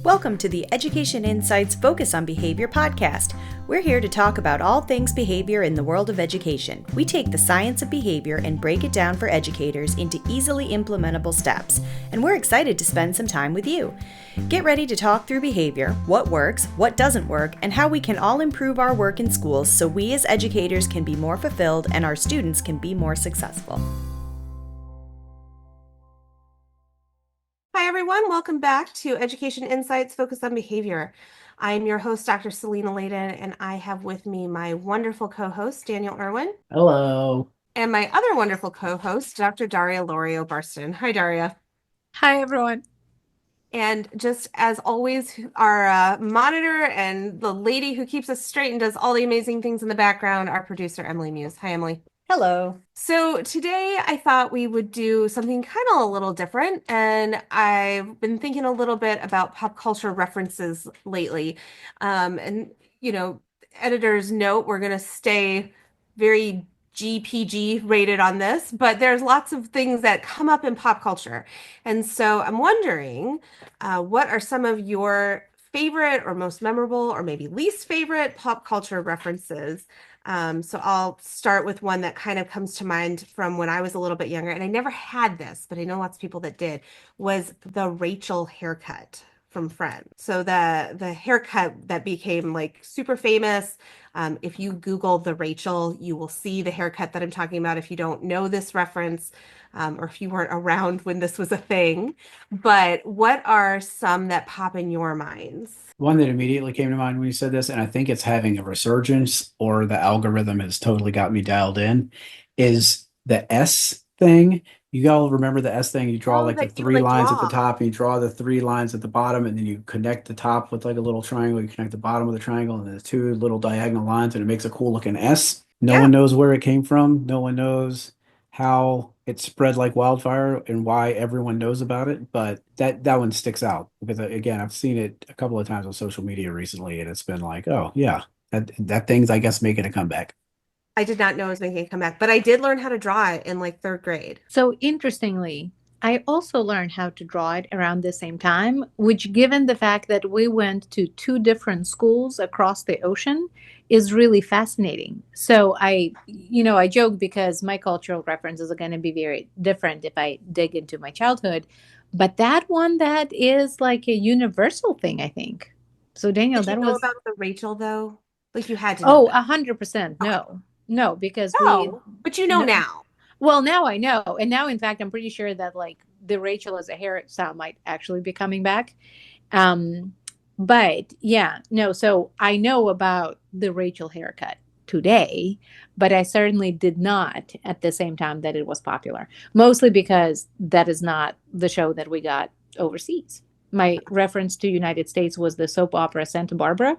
Welcome to the Education Insights Focus on Behavior podcast. We're here to talk about all things behavior in the world of education. We take the science of behavior and break it down for educators into easily implementable steps, and we're excited to spend some time with you. Get ready to talk through behavior, what works, what doesn't work, and how we can all improve our work in schools so we as educators can be more fulfilled and our students can be more successful. Hi, everyone. Welcome back to Education Insights Focus on Behavior. I'm your host, Dr. Selena Layden, and I have with me my wonderful co-host, Daniel Irwin. Hello. And my other wonderful co-host, Dr. Daria Lorio Barston. Hi, Daria. Hi, everyone. And just as always, our monitor and the lady who keeps us straight and does all the amazing things in the background, our producer, Emily Muse. Hi, Emily. Hello. So today I thought we would do something kind of a little different, and I've been thinking a little bit about pop culture references lately. And, editors note we're going to stay very GPG rated on this, but there's lots of things that come up in pop culture. And so I'm wondering, what are some of your favorite or most memorable or maybe least favorite pop culture references? So I'll start with one that kind of comes to mind from when I was a little bit younger, and I never had this, but I know lots of people that did, was the Rachel haircut from Friends. So the haircut that became like super famous. If you Google the Rachel, you will see the haircut that I'm talking about if you don't know this reference, or if you weren't around when this was a thing. But what are some that pop in your minds? One that immediately came to mind when you said this, and I think it's having a resurgence or the algorithm has totally got me dialed in, is the S thing. You all remember the S thing? You draw like the three lines at the top, and you draw the three lines at the bottom, and then you connect the top with like a little triangle. You connect the bottom with a triangle, and then the two little diagonal lines, and it makes a cool looking S. No one knows where it came from. No one knows how it spread like wildfire and why everyone knows about it, but that one sticks out because again, I've seen it a couple of times on social media recently, and it's been like, oh yeah, that thing's I guess making a comeback. I did not know it was making a comeback, but I did learn how to draw it in like third grade. So interestingly, I also learned how to draw it around the same time, which given the fact that we went to two different schools across the ocean is really fascinating. So I joke because my cultural references are going to be very different if I dig into my childhood, but that one that is like a universal thing, I think. So Daniel, Did you know about the Rachel though? Like you had to know. Oh, 100%. No, because but you know now. Well, now I know. And now, in fact, I'm pretty sure that like the Rachel as a hairstyle might actually be coming back. But yeah, no. So I know about the Rachel haircut today, but I certainly did not at the same time that it was popular, mostly because that is not the show that we got overseas. My reference to United States was the soap opera Santa Barbara.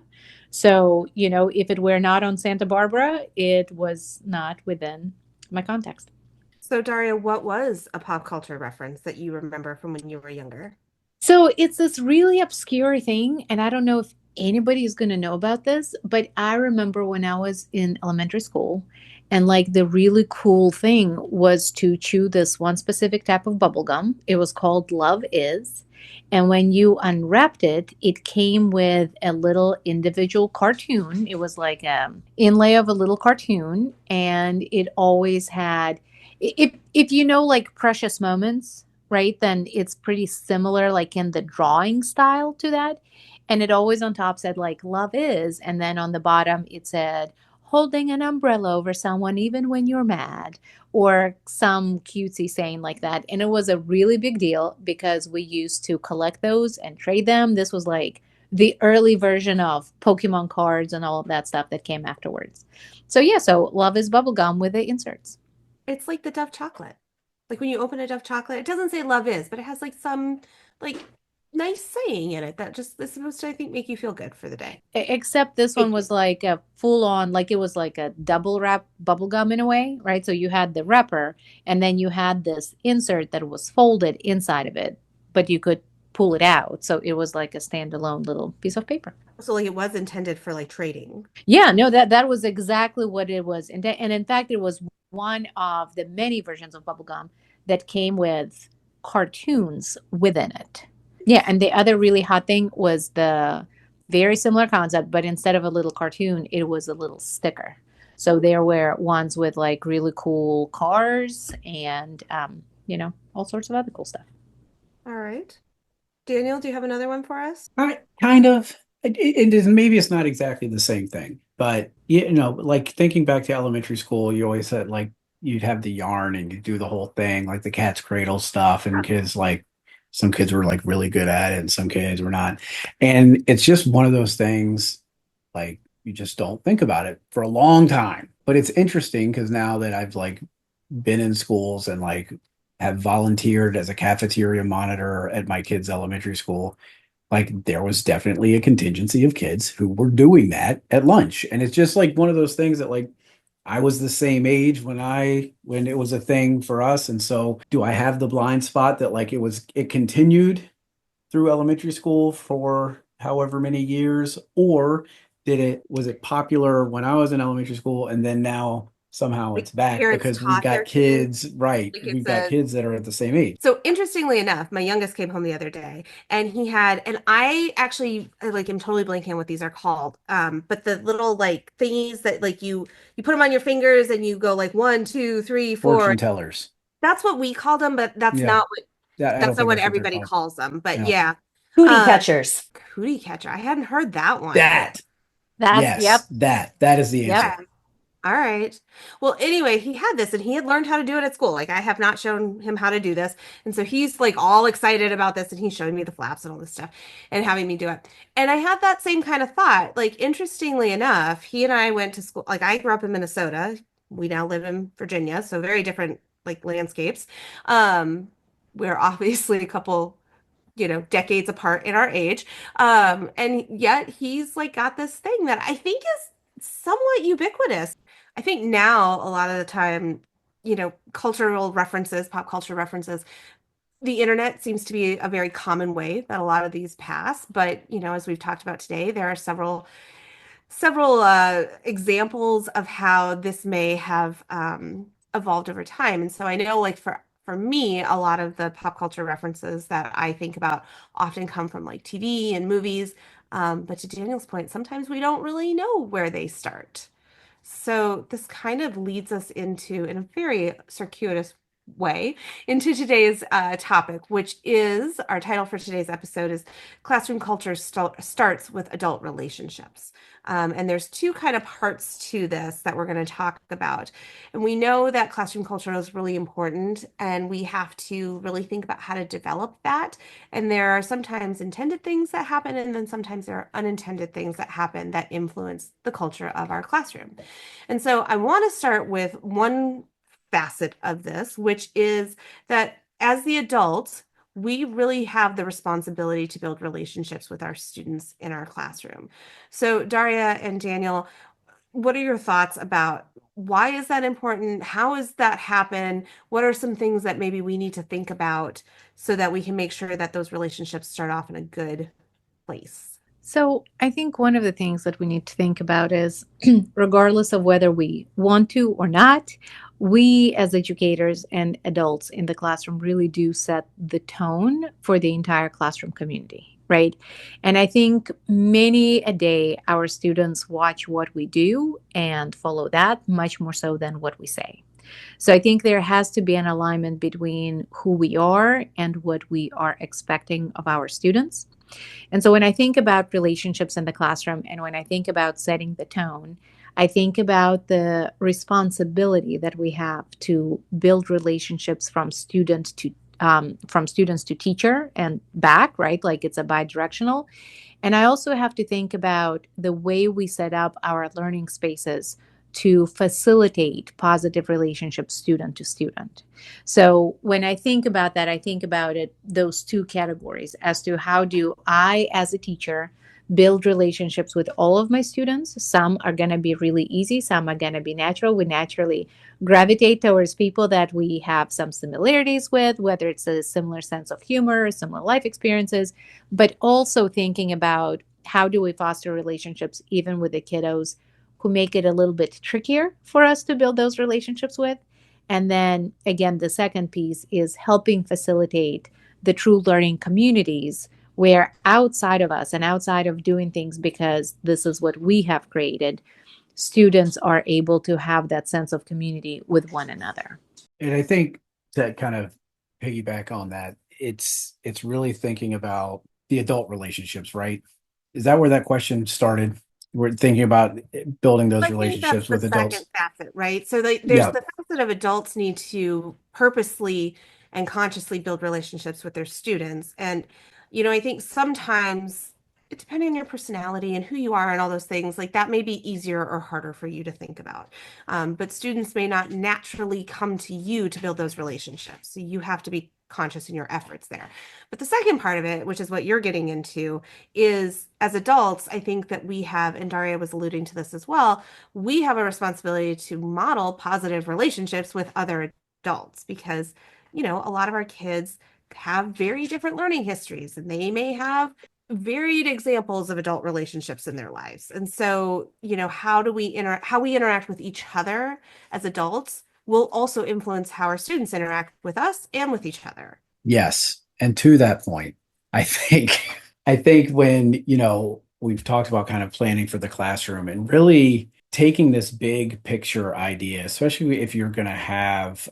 So, if it were not on Santa Barbara, it was not within my context. So, Daria, what was a pop culture reference that you remember from when you were younger? So it's this really obscure thing, and I don't know if anybody is going to know about this, but I remember when I was in elementary school, and like the really cool thing was to chew this one specific type of bubble gum. It was called Love Is. And when you unwrapped it, it came with a little individual cartoon. It was like an inlay of a little cartoon, and it always had, if you know like Precious Moments, right, then it's pretty similar like in the drawing style to that. And it always on top said like Love Is, and then on the bottom it said holding an umbrella over someone even when you're mad, or some cutesy saying like that. And it was a really big deal because we used to collect those and trade them. This was like the early version of Pokemon cards and all of that stuff that came afterwards. So yeah, so Love Is bubblegum with the inserts. It's like the Dove chocolate. Like when you open a Dove chocolate, it doesn't say Love Is, but it has like some like nice saying in it that just is supposed to, I think, make you feel good for the day. Except this one was like a full on, like it was like a double wrap bubble gum in a way, right? So you had the wrapper and then you had this insert that was folded inside of it, but you could pull it out. So it was like a standalone little piece of paper. So like it was intended for like trading. Yeah, no, that was exactly what it was. And in fact, it was one of the many versions of bubblegum that came with cartoons within it. Yeah, and the other really hot thing was the very similar concept, but instead of a little cartoon, it was a little sticker. So there were ones with like really cool cars and, all sorts of other cool stuff. All right. Daniel, do you have another one for us? Kind of. It is, maybe it's not exactly the same thing, but like thinking back to elementary school, you always said like you'd have the yarn and you do the whole thing, like the cat's cradle stuff, and kids like some kids were like really good at it and some kids were not. And it's just one of those things like you just don't think about it for a long time. But it's interesting because now that I've like been in schools and like have volunteered as a cafeteria monitor at my kids' elementary school, like there was definitely a contingency of kids who were doing that at lunch. And it's just like one of those things that like I was the same age when it was a thing for us. And so do I have the blind spot that like it continued through elementary school for however many years, or was it popular when I was in elementary school and then now somehow Like it's back parents because we've taught their got kids. kids, right? Like We've it's got a kids that are at the same age. So interestingly enough, my youngest came home the other day and and I actually like am totally blanking on what these are called. But the little like thingies that like you put them on your fingers and you go like 1, 2, 3, 4. Fortune tellers. That's what we called them, but Yeah. I don't that's not think what that's what they're everybody called. calls them. But Yeah. yeah. Cootie Uh catchers. Cootie catcher. I hadn't heard that one. That. That, Yes, yep, that is the yep. answer. Yeah. All right. Well, anyway, he had this and he had learned how to do it at school. Like I have not shown him how to do this. And so he's like all excited about this and he's showing me the flaps and all this stuff and having me do it. And I had that same kind of thought. Like interestingly enough, he and I went to school. Like I grew up in Minnesota. We now live in Virginia, so very different like landscapes. Um, we're obviously a couple decades apart in our age. And yet he's like got this thing that I think is somewhat ubiquitous. I think now a lot of the time, cultural references, pop culture references, the internet seems to be a very common way that a lot of these pass. But, as we've talked about today, there are several examples of how this may have evolved over time. And so I know, like for me, a lot of the pop culture references that I think about often come from like TV and movies. But to Daniel's point, sometimes we don't really know where they start. So this kind of leads us into, in a very circuitous way, into today's topic, which is our title for today's episode is Classroom Culture Starts with Adult Relationships. And there's two kind of parts to this that we're going to talk about. And we know that classroom culture is really important, and we have to really think about how to develop that. And there are sometimes intended things that happen, and then sometimes there are unintended things that happen that influence the culture of our classroom. And so I want to start with one facet of this, which is that as the adults, we really have the responsibility to build relationships with our students in our classroom. So, Daria and Daniel, what are your thoughts about why is that important? How does that happen? What are some things that maybe we need to think about so that we can make sure that those relationships start off in a good place? So I think one of the things that we need to think about is regardless of whether we want to or not, we as educators and adults in the classroom really do set the tone for the entire classroom community, right? And I think many a day our students watch what we do and follow that much more so than what we say. So I think there has to be an alignment between who we are and what we are expecting of our students. And so when I think about relationships in the classroom and when I think about setting the tone, I think about the responsibility that we have to build relationships from students to teacher and back, right? Like it's a bi-directional. And I also have to think about the way we set up our learning spaces to facilitate positive relationships student to student. So when I think about that, I think about it, those two categories as to how do I, as a teacher, build relationships with all of my students. Some are going to be really easy. Some are going to be natural. We naturally gravitate towards people that we have some similarities with, whether it's a similar sense of humor, similar life experiences, but also thinking about how do we foster relationships even with the kiddos who make it a little bit trickier for us to build those relationships with. And then again, the second piece is helping facilitate the true learning communities where outside of us and outside of doing things because this is what we have created, students are able to have that sense of community with one another. And I think to kind of piggyback on that, it's really thinking about the adult relationships, right? Is that where that question started? We're thinking about building those I think that's relationships the with second adults. facet, right? So there's Yeah. the facet of adults need to purposely and consciously build relationships with their students. And, I think sometimes, depending on your personality and who you are and all those things, like that may be easier or harder for you to think about. But students may not naturally come to you to build those relationships. So you have to be conscious in your efforts there. But the second part of it, which is what you're getting into, is as adults, I think that we have, and Daria was alluding to this as well, we have a responsibility to model positive relationships with other adults because, a lot of our kids have very different learning histories and they may have varied examples of adult relationships in their lives. And so, how we interact with each other as adults will also influence how our students interact with us and with each other. Yes. And to that point, I think I think when, we've talked about kind of planning for the classroom and really taking this big picture idea, especially if you're going to have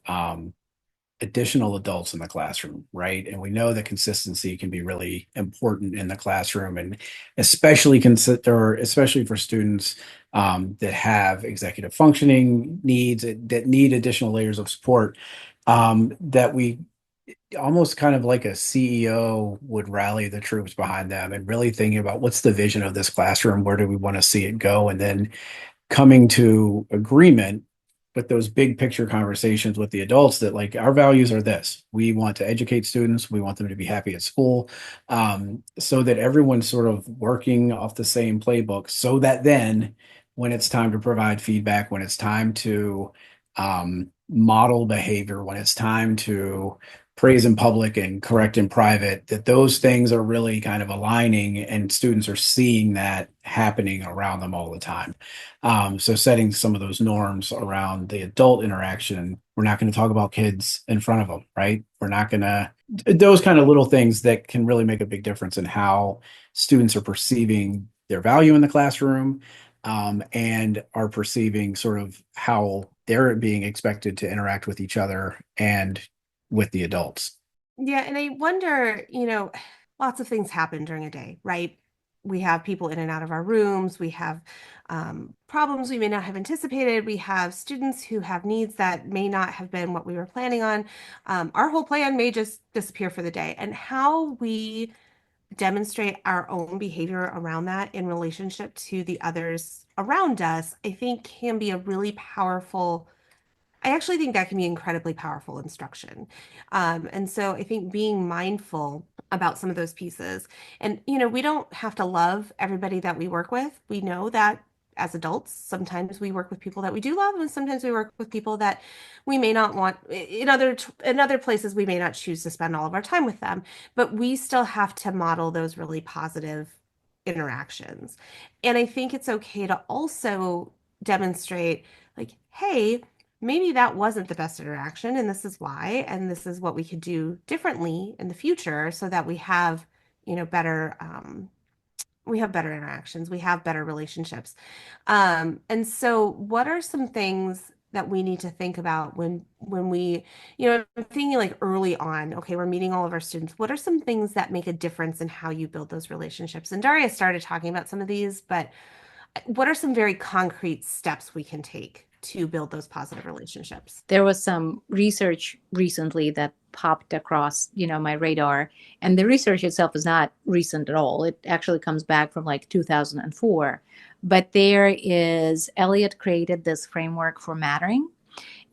additional adults in the classroom, right? And we know that consistency can be really important in the classroom, and especially for students that have executive functioning needs that need additional layers of support. That we almost kind of like a CEO would rally the troops behind them and really thinking about what's the vision of this classroom, where do we want to see it go, and then coming to agreement with those big picture conversations with the adults that like our values are this. We want to educate students. We want them to be happy at school, so that everyone's sort of working off the same playbook so that then when it's time to provide feedback, when it's time to model behavior, when it's time to praise in public and correct in private, that those things are really kind of aligning and students are seeing that happening around them all the time. So setting some of those norms around the adult interaction. We're not going to talk about kids in front of them, right? We're not going to, those kind of little things that can really make a big difference in how students are perceiving their value in the classroom, and are perceiving sort of how they're being expected to interact with each other and with the adults. Yeah, and I wonder, lots of things happen during a day, right? We have people in and out of our rooms. We have problems we may not have anticipated. We have students who have needs that may not have been what we were planning on. Our whole plan may just disappear for the day. And how we demonstrate our own behavior around that in relationship to the others around us, I think can be a really powerful. I actually think that can be incredibly powerful instruction. And so I think being mindful about some of those pieces. And, we don't have to love everybody that we work with. We know that as adults, sometimes we work with people that we do love, and sometimes we work with people that we may not want in other places we may not choose to spend all of our time with them. But we still have to model those really positive interactions. And I think it's okay to also demonstrate like, hey, maybe that wasn't the best interaction, and this is why, and this is what we could do differently in the future so that we have, better better interactions, we have better relationships. And so what are some things that we need to think about when we, I'm thinking like early on, okay, we're meeting all of our students. What are some things that make a difference in how you build those relationships? And Daria started talking about some of these, but what are some very concrete steps we can take to build those positive relationships? There was some research recently that popped across, my radar, and the research itself is not recent at all. It actually comes back from like 2004. But Elliot created this framework for mattering,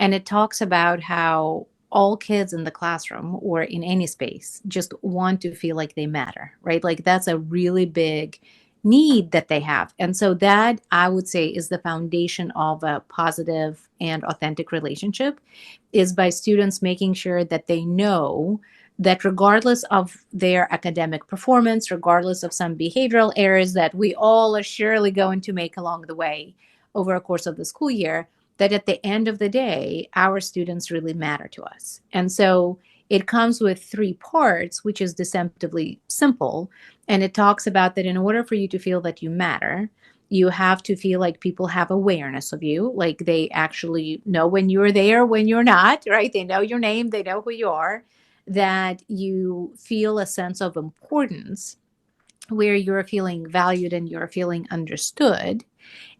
and it talks about how all kids in the classroom or in any space just want to feel like they matter, right? Like that's a really big need that they have. And so that I would say is the foundation of a positive and authentic relationship, is by students making sure that they know that regardless of their academic performance, regardless of some behavioral errors that we all are surely going to make along the way over a course of the school year, that at the end of the day, our students really matter to us. And so It comes with 3 parts, which is deceptively simple. And it talks about that in order for you to feel that you matter, you have to feel like people have awareness of you, like they actually know when you're there, when you're not, right? They know your name, they know who you are, that you feel a sense of importance where you're feeling valued and you're feeling understood.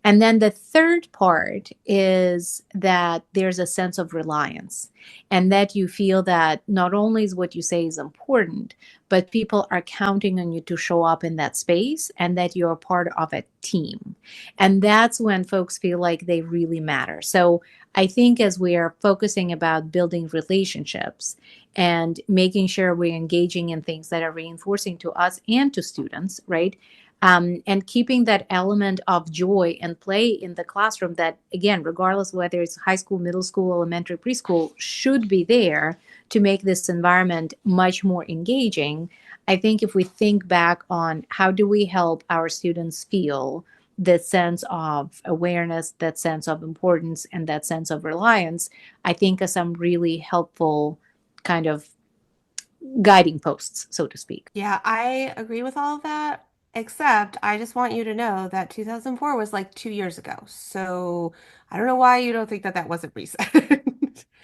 And then the third part is that there's a sense of reliance, and that you feel that not only is what you say is important, but people are counting on you to show up in that space and that you're a part of a team. And that's when folks feel like they really matter. So I think as we are focusing about building relationships and making sure we're engaging in things that are reinforcing to us and to students, right? And keeping that element of joy and play in the classroom that, again, regardless whether it's high school, middle school, elementary, preschool, should be there to make this environment much more engaging. I think if we think back on how do we help our students feel that sense of awareness, that sense of importance, and that sense of reliance, I think are some really helpful kind of guiding posts, so to speak. Yeah, I agree with all of that, except I just want you to know that 2004 was like 2 years ago. So I don't know why you don't think that that wasn't recent.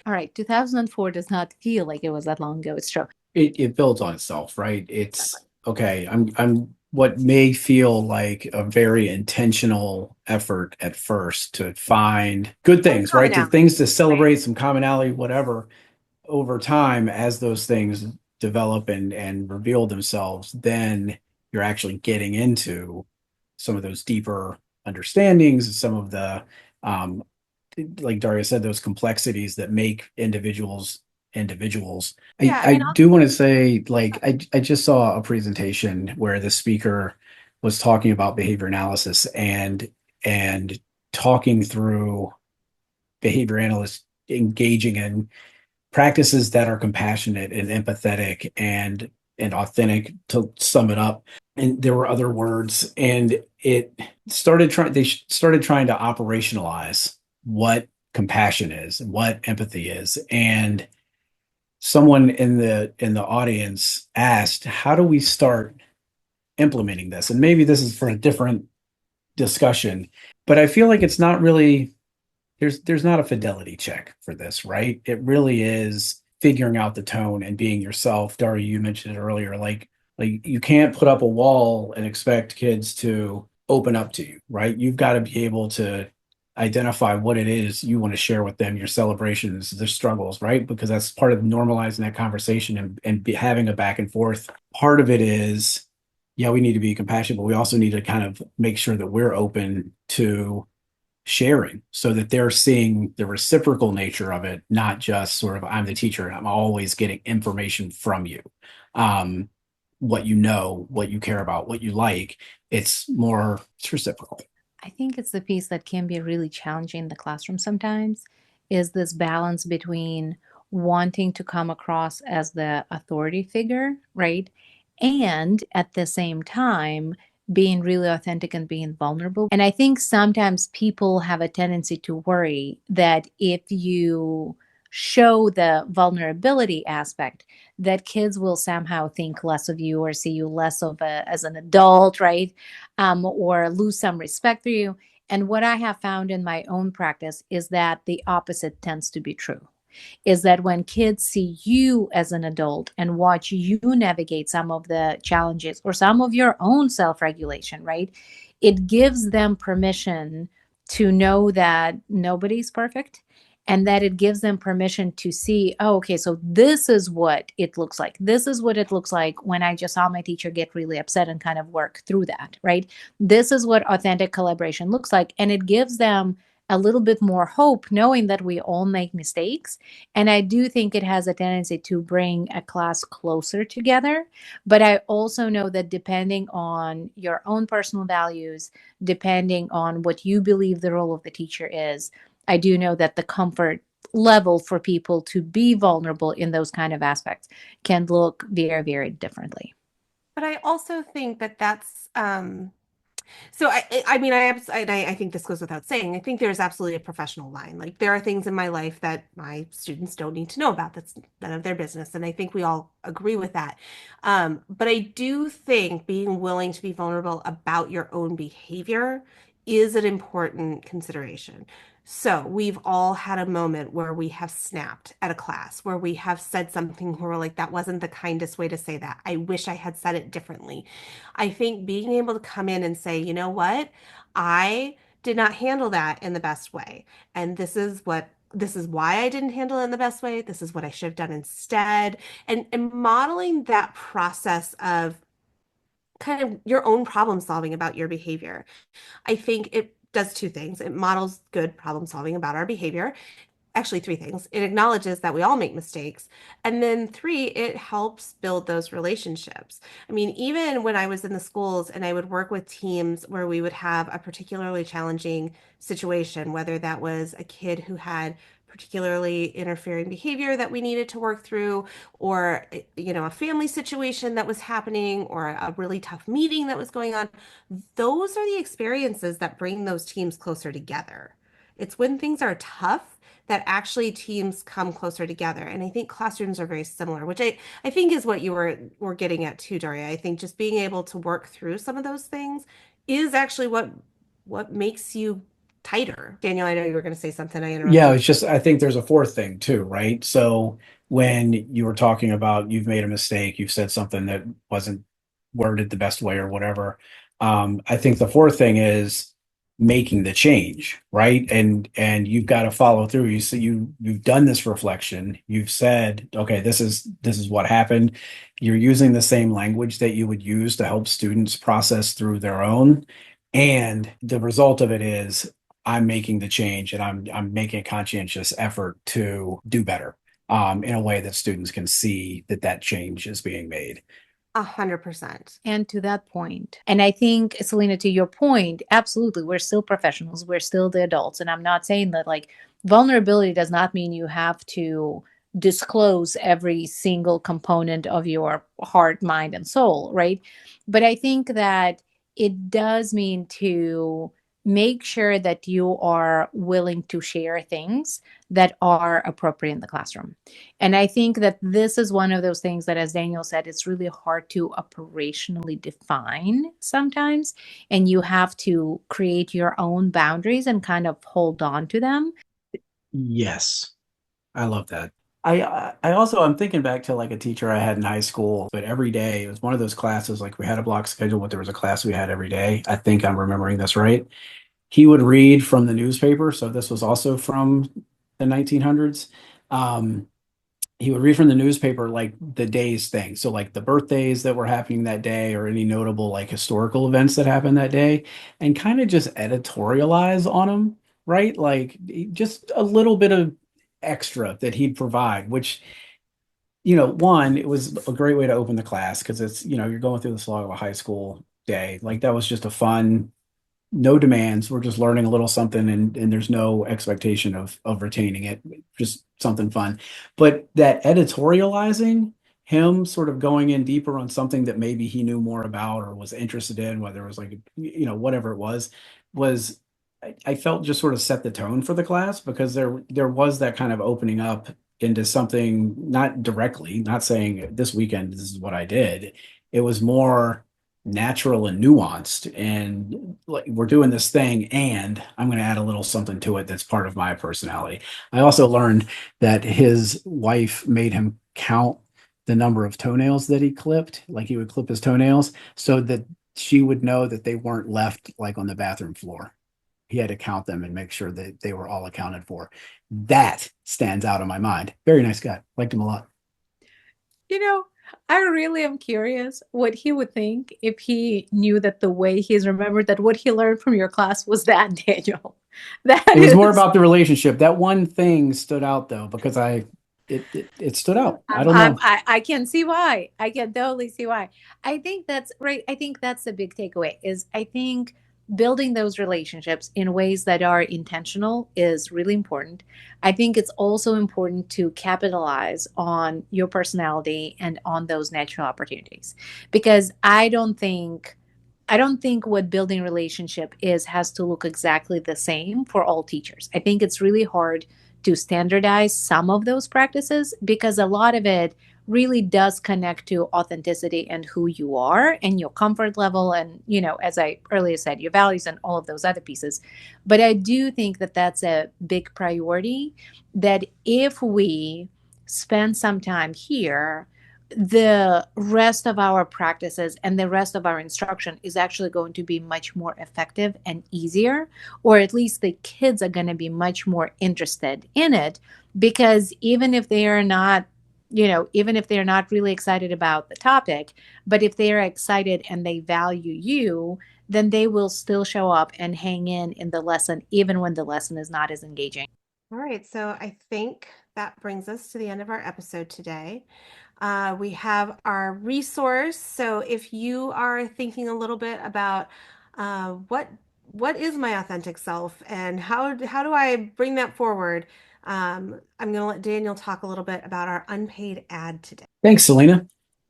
All right, 2004 does not feel like it was that long ago. It's true. It builds on itself, right? It's okay. I'm what may feel like a very intentional effort at first to find good things, right? To Commonality, things to right? celebrate some commonality, whatever. Over time, as those things develop and reveal themselves, then you're actually getting into some of those deeper understandings, some of the um, like Daria said, those complexities that make individuals individuals. I, Yeah, I I mean, do want to say, like, I just saw a presentation where the speaker was talking about behavior analysis and talking through behavior analysts engaging in practices that are compassionate and empathetic and authentic, to sum it up. And there were other words, and it started trying they started trying to operationalize what compassion is, what empathy is. And someone in the audience asked, how do we start implementing this? And maybe this is for a different discussion, but I feel like it's not really, there's not a fidelity check for this, right? It really is figuring out the tone and being yourself. Dari, you mentioned it earlier, like you can't put up a wall and expect kids to open up to you, right? You've got to be able to identify what it is you want to share with them, your celebrations, their struggles, right? Because that's part of normalizing that conversation and having a back and forth. Part of it is, yeah, we need to be compassionate, but we also need to kind of make sure that we're open to sharing so that they're seeing the reciprocal nature of it, not just sort of, I'm the teacher and I'm always getting information from you. Um, what you know, what you care about, what you like. It's reciprocal. I think it's the piece that can be really challenging in the classroom sometimes is this balance between wanting to come across as the authority figure, right? And at the same time, being really authentic and being vulnerable. And I think sometimes people have a tendency to worry that if you show the vulnerability aspect, that kids will somehow think less of you or see you less of as an adult, right? Or lose some respect for you. And what I have found in my own practice is that the opposite tends to be true. Is that when kids see you as an adult and watch you navigate some of the challenges or some of your own self regulation, right? It gives them permission to know that nobody's perfect and that it gives them permission to see, oh, okay, so this is what it looks like. This is what it looks like when I just saw my teacher get really upset and kind of work through that, right? This is what authentic collaboration looks like. And it gives them a little bit more hope knowing that we all make mistakes. And I do think it has a tendency to bring a class closer together. But I also know that depending on your own personal values, depending on what you believe the role of the teacher is, I do know that the comfort level for people to be vulnerable in those kind of aspects can look very, very differently. But I also think that that's So I think this goes without saying. I think there's absolutely a professional line. Like there are things in my life that my students don't need to know about. That's none of their business, and I think we all agree with that. But I do think being willing to be vulnerable about your own behavior is an important consideration. So we've all had a moment where we have snapped at a class, where we have said something where we're like, that wasn't the kindest way to say that. I wish I had said it differently. I think being able to come in and say, you know what, I did not handle that in the best way. And this is why I didn't handle it in the best way. This is what I should have done instead. And modeling that process of kind of your own problem solving about your behavior. I think it does two things. It models good problem solving about our behavior, actually three things. It acknowledges that we all make mistakes. And then three, it helps build those relationships. I mean, even when I was in the schools and I would work with teams where we would have a particularly challenging situation, whether that was a kid who had particularly interfering behavior that we needed to work through, or a family situation that was happening, or a really tough meeting that was going on, those are the experiences that bring those teams closer together. It's when things are tough that actually teams come closer together. And I think classrooms are very similar, which I think is what you were getting at too, Daria. I think just being able to work through some of those things is actually what makes you tighter. Daniel, I know you were going to say something. I Yeah, interrupted. it's just I think there's a fourth thing too, right? So when you were talking about you've made a mistake, you've said something that wasn't worded the best way or whatever. I think the fourth thing is making the change, right? And you've got to follow through. You've done this reflection. You've said, okay, this is what happened. You're using the same language that you would use to help students process through their own. And the result of it is I'm making the change and I'm making a conscientious effort to do better in a way that students can see that that change is being made. 100%. And to that point, and I think, Selena, to your point, absolutely, we're still professionals, we're still the adults. And I'm not saying that like vulnerability does not mean you have to disclose every single component of your heart, mind, and soul, right? But I think that it does mean to make sure that you are willing to share things that are appropriate in the classroom. And I think that this is one of those things that, as Daniel said, it's really hard to operationally define sometimes. And you have to create your own boundaries and kind of hold on to them. Yes, I love that. I'm thinking back to like a teacher I had in high school, but every day it was one of those classes like we had a block schedule, but there was a class we had every day. I think I'm remembering this right. He would read from the newspaper, so this was also from the 1900s. Um, he would read from the newspaper like the day's thing. So like the birthdays that were happening that day or any notable like historical events that happened that day and kind of just editorialize on them, right? Like just a little bit of extra that he'd provide, which, one, it was a great way to open the class because it's, you're going through the slog of a high school day. Like that was just a fun, no demands. We're just learning a little something and there's no expectation of retaining it. Just something fun. But that editorializing, him sort of going in deeper on something that maybe he knew more about or was interested in, whether it was like, whatever it was I felt just sort of set the tone for the class because there was that kind of opening up into something not directly, not saying this weekend this is what I did. It was more natural and nuanced and like we're doing this thing and I'm going to add a little something to it that's part of my personality. I also learned that his wife made him count the number of toenails that he clipped, like he would clip his toenails so that she would know that they weren't left like on the bathroom floor. He had to count them and make sure that they were all accounted for. That stands out in my mind. Very nice guy. Liked him a lot. You know, I really am curious what he would think if he knew that the way he's remembered that what he learned from your class was that, Daniel. That It was more is, about the relationship. That one thing stood out though, because it stood out. I don't know. I can see why. I can totally see why. I think that's right. I think that's the big takeaway is I think building those relationships in ways that are intentional is really important. I think it's also important to capitalize on your personality and on those natural opportunities because I don't think what building relationship is has to look exactly the same for all teachers. I think it's really hard to standardize some of those practices because a lot of it really does connect to authenticity and who you are and your comfort level and, as I earlier said, your values and all of those other pieces. But I do think that that's a big priority, that if we spend some time here, the rest of our practices and the rest of our instruction is actually going to be much more effective and easier, or at least the kids are going to be much more interested in it, because even if they are not, even if they're not really excited about the topic, but if they are excited and they value you, then they will still show up and hang in the lesson, even when the lesson is not as engaging. All right, so I think that brings us to the end of our episode today. We have our resource. So if you are thinking a little bit about what is my authentic self and how do I bring that forward, I'm going to let Daniel talk a little bit about our unpaid ad today. Thanks, Selena.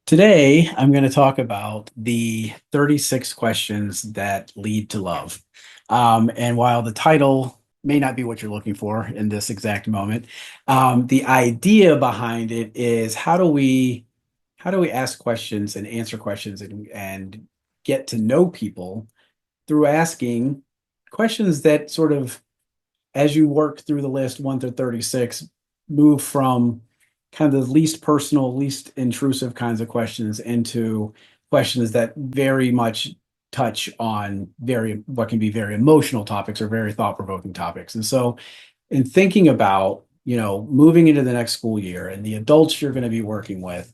Today, I'm going to talk about the 36 questions that lead to love. And while the title may not be what you're looking for in this exact moment, the idea behind it is how do we ask questions and answer questions and get to know people through asking questions that sort of, as you work through the list 1 through 36, move from kind of the least personal, least intrusive kinds of questions into questions that very much touch on what can be very emotional topics or very thought-provoking topics. And so in thinking about, moving into the next school year and the adults you're going to be working with,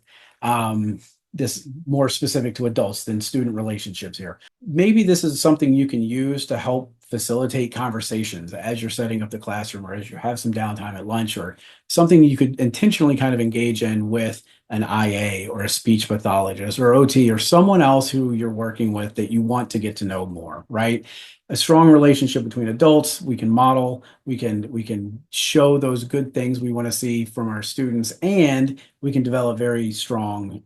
this more specific to adults than student relationships here. Maybe this is something you can use to help facilitate conversations as you're setting up the classroom, or as you have some downtime at lunch, or something you could intentionally kind of engage in with an IA or a speech pathologist or OT or someone else who you're working with that you want to get to know more, right? A strong relationship between adults, we can model, we can show those good things we want to see from our students, and we can develop very strong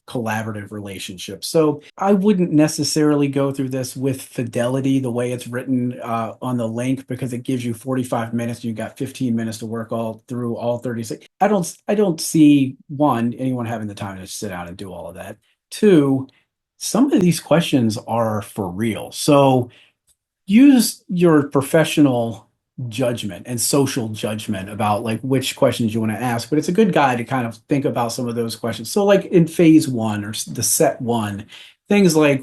collaborative relationships. So I wouldn't necessarily go through this with fidelity the way it's written on the link, because it gives you 45 minutes. You've got 15 minutes to work all through all 36. I don't see, one, anyone having the time to sit down and do all of that. Two, some of these questions are for real. So use your professional judgment and social judgment about like which questions you want to ask, but it's a good guide to kind of think about some of those questions. So like in phase 1 or the set 1, things like,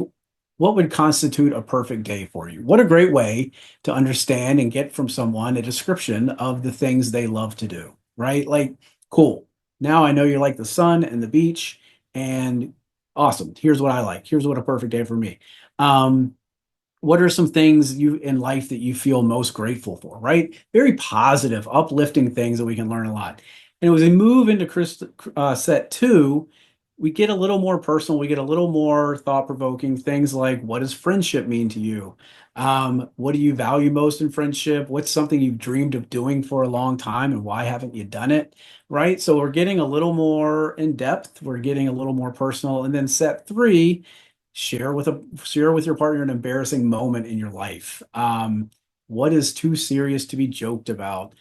what would constitute a perfect day for you? What a great way to understand and get from someone a description of the things they love to do, right? Like, cool. Now I know you like the sun and the beach, and awesome. Here's what I like. Here's what a perfect day for me. What are some things you in life that you feel most grateful for, right? Very positive, uplifting things that we can learn a lot. And as we move into set 2, we get a little more personal. We get a little more thought-provoking things like, what does friendship mean to you? What do you value most in friendship? What's something you've dreamed of doing for a long time, and why haven't you done it? Right? So we're getting a little more in depth. We're getting a little more personal. And then set 3, share with your partner an embarrassing moment in your life. What is too serious to be joked about?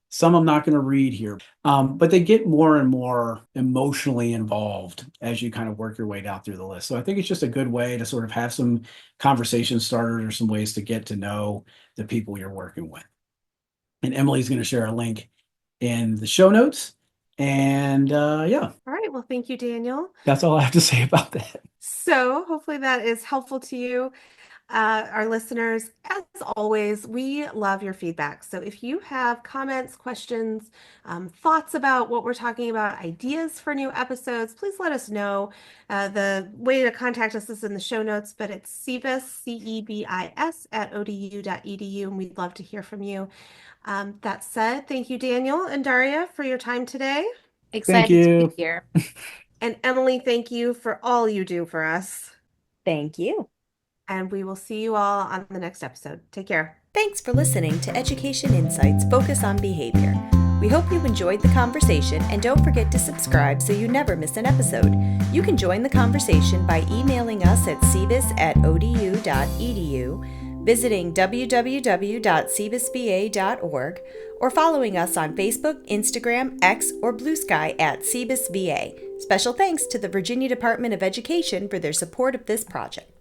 Some I'm not going to read here, but they get more and more emotionally involved as you kind of work your way down through the list. So I think it's just a good way to sort of have some conversation starters or some ways to get to know the people you're working with. And Emily's going to share a link in the show notes. And yeah. All right. Well, thank you, Daniel. That's all I have to say about that. So hopefully that is helpful to you. Our listeners, as always, we love your feedback. So if you have comments, questions, thoughts about what we're talking about, ideas for new episodes, please let us know. The way to contact us is in the show notes, but it's cebis, CEBIS @odu.edu, and we'd love to hear from you. That said, thank you, Daniel and Daria, for your time today. Excited to be here. And Emily, thank you for all you do for us. Thank you. And we will see you all on the next episode. Take care. Thanks for listening to Education Insights Focus on Behavior. We hope you enjoyed the conversation, and don't forget to subscribe so you never miss an episode. You can join the conversation by emailing us at cbis@odu.edu, visiting www.cbisva.org, or following us on Facebook, Instagram, X, or Blue Sky at CBISVA. Special thanks to the Virginia Department of Education for their support of this project.